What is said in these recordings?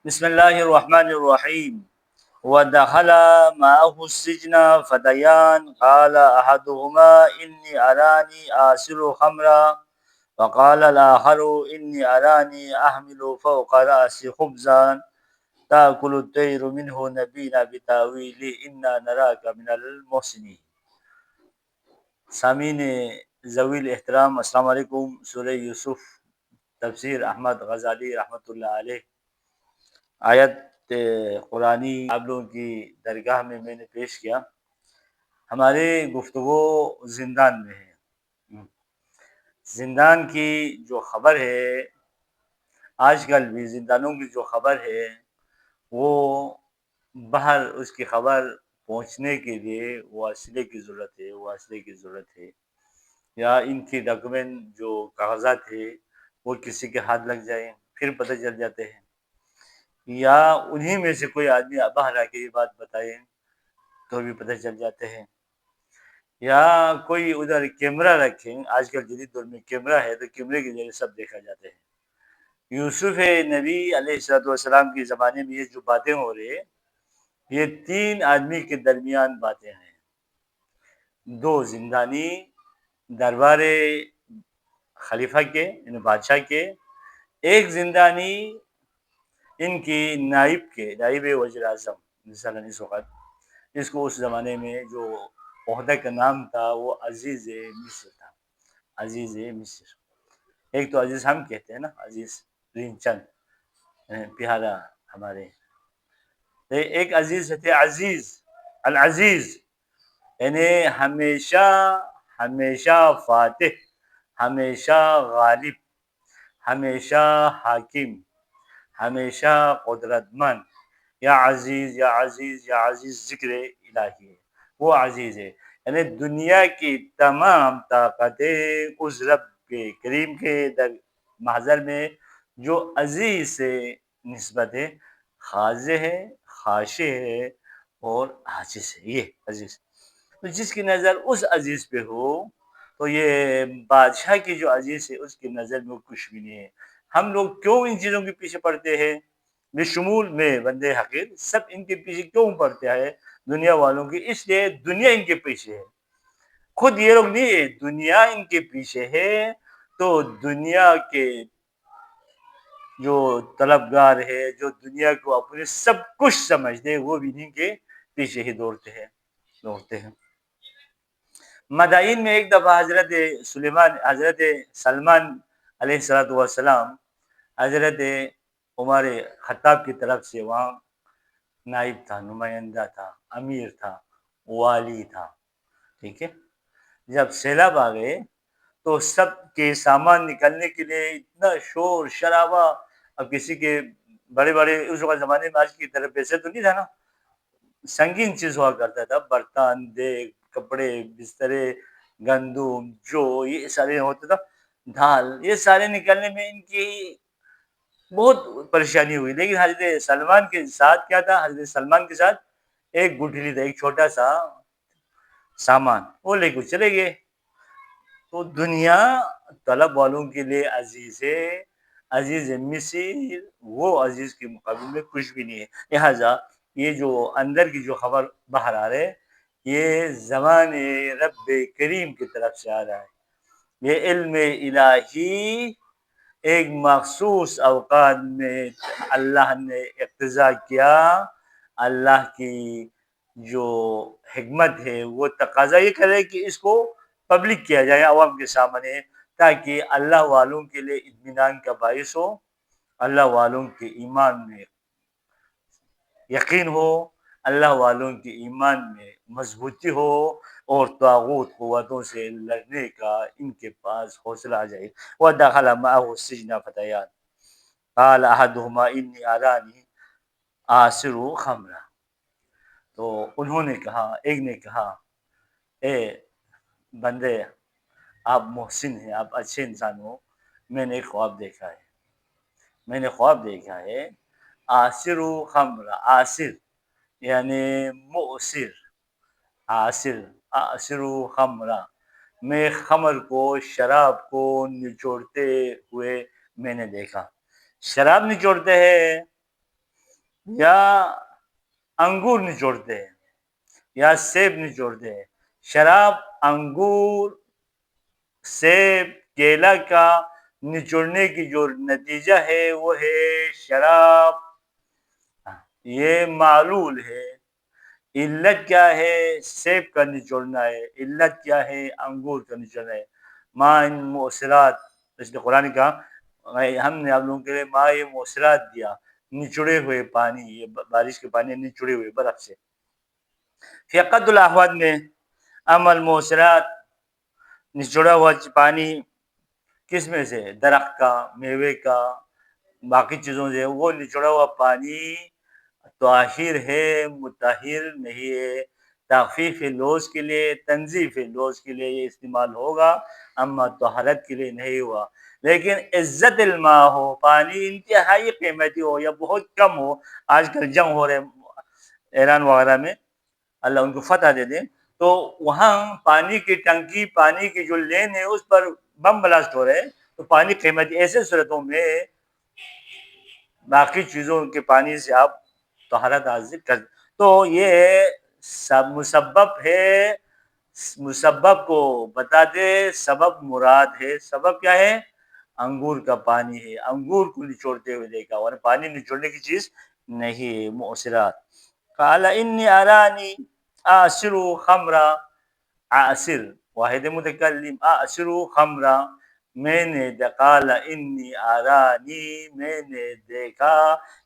بسم الله الرحمن الرحيم. ودخل معه السجن فتيان قال أحدهما إني أراني آسر خمرا وقال الآخر إني أراني أحمل فوق رأسي خبزا تأكل الطير منه نبينا بتاويله إنا نراك من المحسنين. سامعین ذویل احترام، السلام علیکم. سورہ یوسف، تفسیر احمد غزالی رحمۃ اللہ علیہ. آیت قرآنی آپ لوگوں کی درگاہ میں نے پیش کیا. ہمارے گفتگو زندان میں ہے. زندان کی جو خبر ہے، آج کل بھی زندانوں کی جو خبر ہے وہ باہر اس کی خبر پہنچنے کے لیے واسطے کی ضرورت ہے، یا ان کی ڈاکومنٹ جو کاغذات ہے وہ کسی کے ہاتھ لگ جائیں پھر پتہ چل جاتے ہیں، یا انہی میں سے کوئی آدمی باہر آ کے یہ بات بتائے تو بھی پتہ چل جاتے ہیں، یا کوئی ادھر کیمرہ رکھیں. آج کل جدید دور میں کیمرہ ہے تو کیمرے کے ذریعے سب دیکھا جاتے ہیں. یوسف نبی علیہ السلام کے زمانے میں یہ جو باتیں ہو رہی ہیں یہ 3 آدمی کے درمیان باتیں ہیں. 2 زندانی دربار خلیفہ کے یعنی بادشاہ کے، ایک زندانی ان کی نائب وزیر اعظم. مثلا اس وقت اس کو اس زمانے میں جو عہدہ کا نام تھا وہ عزیز مصر تھا. عزیز مصر، ایک تو عزیز ہم کہتے ہیں نا، عزیز رین چند پیارا ہمارے، ایک عزیز تھے عزیز العزیز، یعنی ہمیشہ فاتح، ہمیشہ غالب، ہمیشہ حاکم، ہمیشہ قدرت مند. یا عزیز یا عزیز یا عزیز ذکر الہی ہے، وہ عزیز ہے. یعنی دنیا کی تمام طاقتیں اس رب کے کریم کے در محضر میں جو عزیز سے نسبت ہے، خاضع ہے، خاشع ہے اور عاجز ہے. یہ عزیز تو جس کی نظر اس عزیز پہ ہو تو یہ بادشاہ کی جو عزیز ہے اس کی نظر میں کچھ بھی نہیں ہے. ہم لوگ کیوں ان چیزوں کے پیچھے پڑتے ہیں؟ بشمول میں بندے حقیر سب ان کے پیچھے کیوں پڑتے ہیں دنیا والوں کی؟ اس لیے دنیا ان کے پیچھے ہے، خود یہ لوگ نہیں ہے، دنیا ان کے پیچھے ہے. تو دنیا کے جو طلبگار ہے، جو دنیا کو اپنے سب کچھ سمجھتے ہیں، وہ بھی انہیں کے پیچھے ہی دوڑتے ہیں. مدائن میں ایک دفعہ حضرت سلمان علیہ السلام حضرت عمر خطاب کی طرف سے وہاں نائب تھا، نمائندہ تھا، امیر تھا، والی تھا. ٹھیک ہے، جب سیلاب آ گئے تو سب کے سامان نکلنے کے لیے اتنا شور شرابہ. اب کسی کے بڑے بڑے اس وقت زمانے میں آج کی طرح پیسے تو نہیں تھا نا، سنگین چیز ہوا کرتا تھا، برتن، دیگ، کپڑے، بسترے، گندم، جو یہ سارے ہوتا تھا، ڈھال، یہ سارے نکلنے میں ان کی بہت پریشانی ہوئی. لیکن حضرت سلمان کے ساتھ کیا تھا؟ حضرت سلمان کے ساتھ ایک گٹھلی تھا، ایک چھوٹا سا سامان، وہ لے کر چلے گئے. تو دنیا طلب والوں کے لیے عزیز ہے، عزیز مصر وہ عزیز کے مقابل میں کچھ بھی نہیں ہے. لہٰذا یہ جو اندر کی جو خبر باہر آ رہے یہ زمان رب کریم کی طرف سے آ رہا ہے. یہ علم الہی ایک مخصوص اوقات میں اللہ نے اقتضا کیا. اللہ کی جو حکمت ہے وہ تقاضا یہ کرے کہ اس کو پبلک کیا جائے عوام کے سامنے، تاکہ اللہ والوں کے لیے اطمینان کا باعث ہو، اللہ والوں کے ایمان میں یقین ہو، اللہ والوں کے ایمان میں مضبوطی ہو، اور طاغوت قوتوں سے لڑنے کا ان کے پاس حوصلہ آ جائے. وَدَخَلَ مَعَهُ السِّجْنَ فَتَيَانِ قَالَ أَحَدُهُمَا إِنِّي أَرَانِي آسِرُ خَمْرًا. تو انہوں نے کہا، ایک نے کہا، اے بندے آپ محسن ہیں، آپ اچھے انسان ہو، میں نے ایک خواب دیکھا ہے، آسر خمر، آسر یعنی مؤثر، آسر خمرہ، میں خمر کو، شراب کو نچوڑتے ہوئے میں نے دیکھا. شراب نچوڑتے ہیں یا انگور نچوڑتے ہیں یا سیب نچوڑتے ہیں. شراب انگور سیب کیلا کا نچوڑنے کی جو نتیجہ ہے وہ ہے شراب. یہ معلول ہے. علت کیا ہے؟ سیب کا نچوڑنا ہے. علت کیا ہے؟ انگور کا نچوڑنا ہے. ماء مؤثرات، اس نے قرآن کہا ہم نے آپ لوگوں کے لیے ماء مؤثرات دیا، نچڑے ہوئے پانی، یہ بارش کے پانی نچڑے ہوئے برف سے. فقد الاحواد میں عمل مؤثرات نچوڑا ہوا پانی کس میں سے؟ درخت کا، میوے کا، باقی چیزوں سے. وہ نچوڑا ہوا پانی طاہر ہے، مطہر نہیں ہے. تخفیف لوز کے لیے، تنظیف لوز کے لیے یہ استعمال ہوگا، اما طہارت کے لیے نہیں ہوا. لیکن عزت الماء ہو، پانی انتہائی قیمتی ہو یا بہت کم ہو، آج کل جنگ ہو رہے ایران وغیرہ میں، اللہ ان کو فتح دے دے، تو وہاں پانی کی ٹنکی، پانی کی جو لین ہے اس پر بم بلاسٹ ہو رہے ہیں. تو پانی قیمتی، ایسے صورتوں میں باقی چیزوں کے پانی سے آپ طہارت حاصل کر. تو یہ سب مسبب ہے، مسبب کو بتا دے، سبب مراد ہے. سبب کیا ہے؟ انگور کا پانی ہے. انگور کو نچوڑتے ہوئے دیکھا، اور پانی نچوڑنے کی چیز نہیں ہے. مؤثرات. قال انی ارانی اعصر خمرا، اعصر واحد متکلم، اعصر خمرا، میں نے قال انی ارانی، میں نے دیکھا.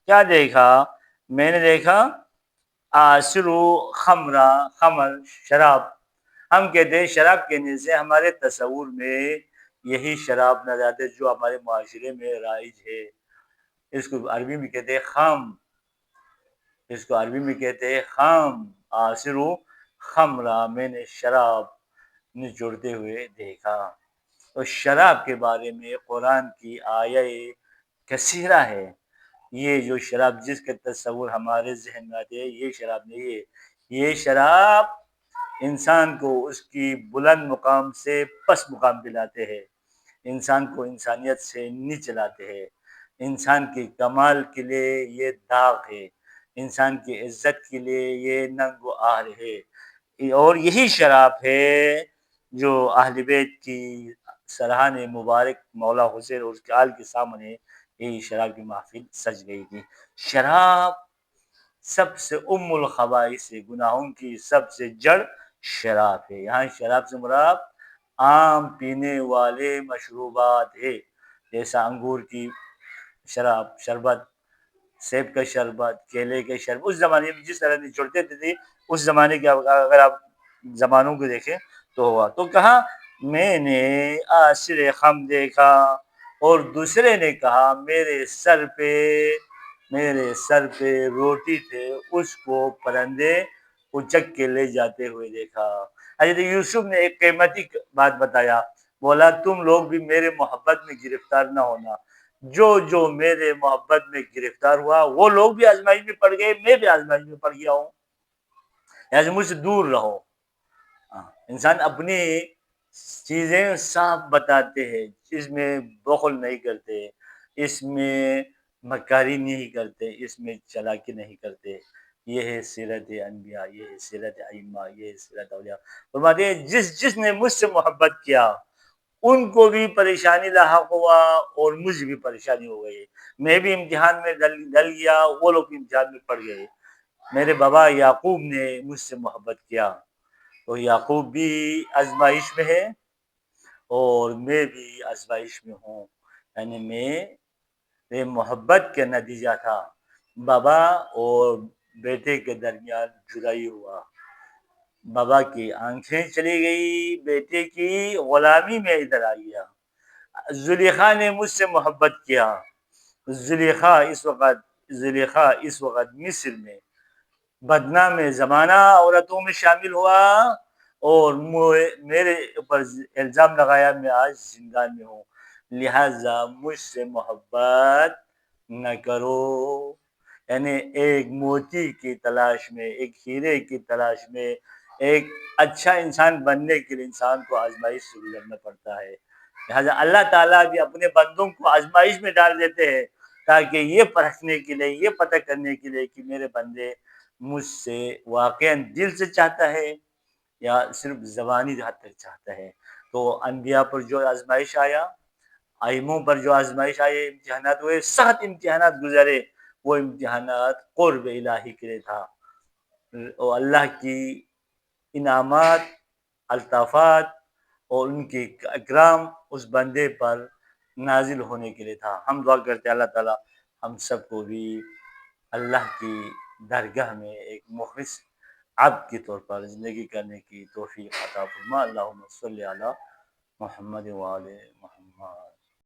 کیا دیکھا؟ میں نے دیکھا اعصر خمرا، خمر شراب. ہم کہتے ہیں شراب کہنے سے ہمارے تصور میں یہی شراب نظر آتے جو ہمارے معاشرے میں رائج ہے. اس کو عربی میں کہتے ہیں خام، اس کو عربی میں کہتے ہیں خام. اعصر خمرا، میں نے شراب نچوڑتے ہوئے دیکھا. تو شراب کے بارے میں قرآن کی آیہ کثیرہ ہے. یہ جو شراب جس کا تصور ہمارے ذہن میں آتے ہے، یہ شراب نہیں ہے. یہ شراب انسان کو اس کی بلند مقام سے پس مقام پہ لاتے ہیں، انسان کو انسانیت سے نیچے لاتے ہیں. انسان کے کمال کے لیے یہ داغ ہے، انسان کی عزت کے لیے یہ ننگ و آر ہے. اور یہی شراب ہے جو اہل بیت کی سرحان مبارک مولا حسین اور اس کے آل کے سامنے یہی شراب کی محفل سج گئی تھی. شراب سب سے ام الخبائث ہے، گناہوں کی سب سے جڑ شراب ہے. یہاں شراب سے مراد عام پینے والے مشروبات ہے، جیسا انگور کی شراب، شربت، سیب کا شربت، کیلے کے شربت. اس زمانے میں جس طرح نچوڑتے تھے، اس زمانے کے اگر آپ زمانوں کو دیکھیں تو ہوا. تو کہا میں نے عصر خم دیکھا، اور دوسرے نے کہا میرے سر پہ روٹی تھے، اس کو پرندے اچک کے لے جاتے ہوئے دیکھا. حضرت یوسف نے ایک قیمتی بات بتایا، بولا تم لوگ بھی میرے محبت میں گرفتار نہ ہونا. جو میرے محبت میں گرفتار ہوا وہ لوگ بھی آزمائش میں پڑ گئے، میں بھی آزمائش میں پڑ گیا ہوں. یعنی مجھ سے دور رہو. انسان اپنی چیزیں صاف بتاتے ہیں، اس میں بخل نہیں کرتے، اس میں مکاری نہیں کرتے، اس میں چلاکی نہیں کرتے. یہ ہے سیرت انبیاء، یہ ہے سیرت ائمہ، یہ ہے سیرت اولیاء. فرماتے ہیں جس نے مجھ سے محبت کیا ان کو بھی پریشانی لاحق ہوا اور مجھ بھی پریشانی ہو گئی. میں بھی امتحان میں ڈل گیا، وہ لوگ بھی امتحان میں پڑ گئے. میرے بابا یعقوب نے مجھ سے محبت کیا، تو یعقوب بھی آزمائش میں ہے اور میں بھی آزمائش میں ہوں. یعنی میرے محبت کا نتیجہ تھا بابا اور بیٹے کے درمیان جدائی ہوا. بابا کی آنکھیں چلی گئی، بیٹے کی غلامی میں ادھر آ گیا. زلیخا نے مجھ سے محبت کیا. زلیخا اس وقت مصر میں بدنام زمانہ عورتوں میں شامل ہوا اور میرے اوپر الزام لگایا میں آج زندان میں ہوں، لہذا مجھ سے محبت نہ کرو. یعنی ایک موتی کی تلاش میں، ایک ہیرے کی تلاش میں، ایک اچھا انسان بننے کے لیے انسان کو آزمائش سے گزرنا پڑتا ہے. لہٰذا اللہ تعالیٰ بھی اپنے بندوں کو آزمائش میں ڈال دیتے ہیں تاکہ یہ پرکھنے کے لیے، یہ پتہ کرنے کے لیے کہ میرے بندے مجھ سے واقعا دل سے چاہتا ہے یا صرف زبانی حد تک چاہتا ہے۔ تو انبیاء پر جو آزمائش آیا، ائموں پر جو آزمائش آئے، امتحانات ہوئے، سخت امتحانات گزرے، وہ امتحانات قرب الہی کے لیے تھا، اور اللہ کی انعامات، الطافات اور ان کے اکرام اس بندے پر نازل ہونے کے لیے تھا۔ ہم دعا کرتے ہیں اللہ تعالیٰ ہم سب کو بھی اللہ کی درگاہ میں ایک مخلص عبد کے طور پر زندگی کرنے کی توفیق عطا فرما۔ اللہم صلی علی محمد وآل محمد۔